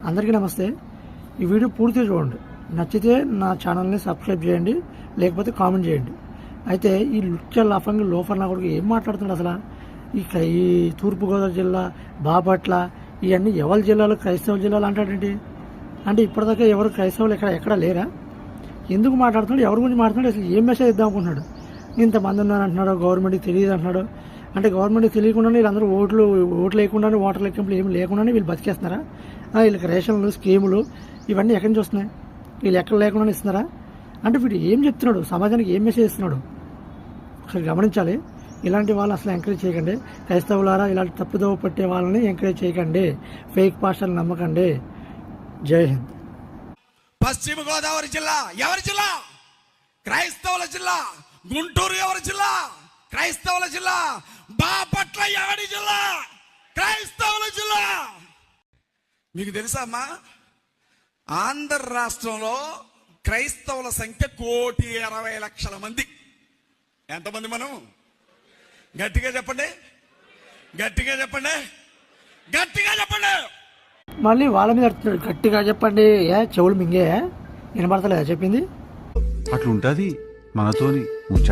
అందరికీ నమస్తే. ఈ వీడియో పూర్తిగా చూడండి. నచ్చితే నా ఛానల్ని సబ్స్క్రైబ్ చేయండి, లేకపోతే కామెంట్ చేయండి. అయితే ఈ లుచ్చ లఫంగి లోఫర్ నా కొడుకు ఏం మాట్లాడుతున్నాడు అసలు? ఈ తూర్పుగోదావరి జిల్లా, బాపట్ల, ఇవన్నీ ఎవరి జిల్లాలు, క్రైస్తవ జిల్లాలు అంటాడేంటి? అంటే ఇప్పటిదాకా ఎవరు క్రైస్తవులు ఎక్కడ లేరా? ఎందుకు మాట్లాడుతున్నాడు? ఎవరి గురించి మాట్లాడుతున్నాడు? అసలు ఏం మెసేజ్ ఇద్దాం అనుకుంటున్నాడు? ఇంతమంది ఉన్నారు అంటున్నాడు, గవర్నమెంట్కి తెలియదు అంటున్నాడు. అంటే గవర్నమెంట్కి తెలియకుండానే వీళ్ళందరూ ఓట్లు లేకుండానే, ఓటర్ లెక్కింపులు ఏమి లేకుండానే వీళ్ళు బతికేస్తున్నారా? వీళ్ళకి రేషన్లు, స్కీములు ఇవన్నీ ఎక్కడి నుంచి వస్తున్నాయి? వీళ్ళు ఎక్కడ లేకుండానే ఇస్తున్నారా? అంటే వీడు ఏం చెప్తున్నాడు? సమాజానికి ఏం మెసేజ్ ఇస్తున్నాడు? ఒకసారి గమనించాలి. ఇలాంటి వాళ్ళు అసలు ఎంకరేజ్ చేయకండి. క్రైస్తవులారా, ఇలాంటి తప్పుదోవ పట్టే వాళ్ళని ఎంకరేజ్ చేయకండి. ఫేక్ పాస్టర్లు నమ్మకండి. జై హింద్. పశ్చిమ గోదావరి జిల్లా ఎవరి జిల్లా? క్రైస్తవుల జిల్లా. గుంటూరు ఎవరి జిల్లా? క్రైస్తవుల జిల్లా. బాపట్ల ఎవరి జిల్లా? క్రైస్తవుల జిల్లా. మీకు తెలుసా అమ్మా, ఆంధ్ర రాష్ట్రంలో క్రైస్తవుల సంఖ్య 1,20,00,000 మంది. ఎంతమంది మనం? గట్టిగా చెప్పండి, గట్టిగా చెప్పండి, గట్టిగా చెప్పండి. మళ్ళీ వాళ్ళ మీద గట్టిగా చెప్పండి. చెవులు మింగే వినబడతలేదా చెప్పింది? అట్లుంటది మనతోని ముచ్చట.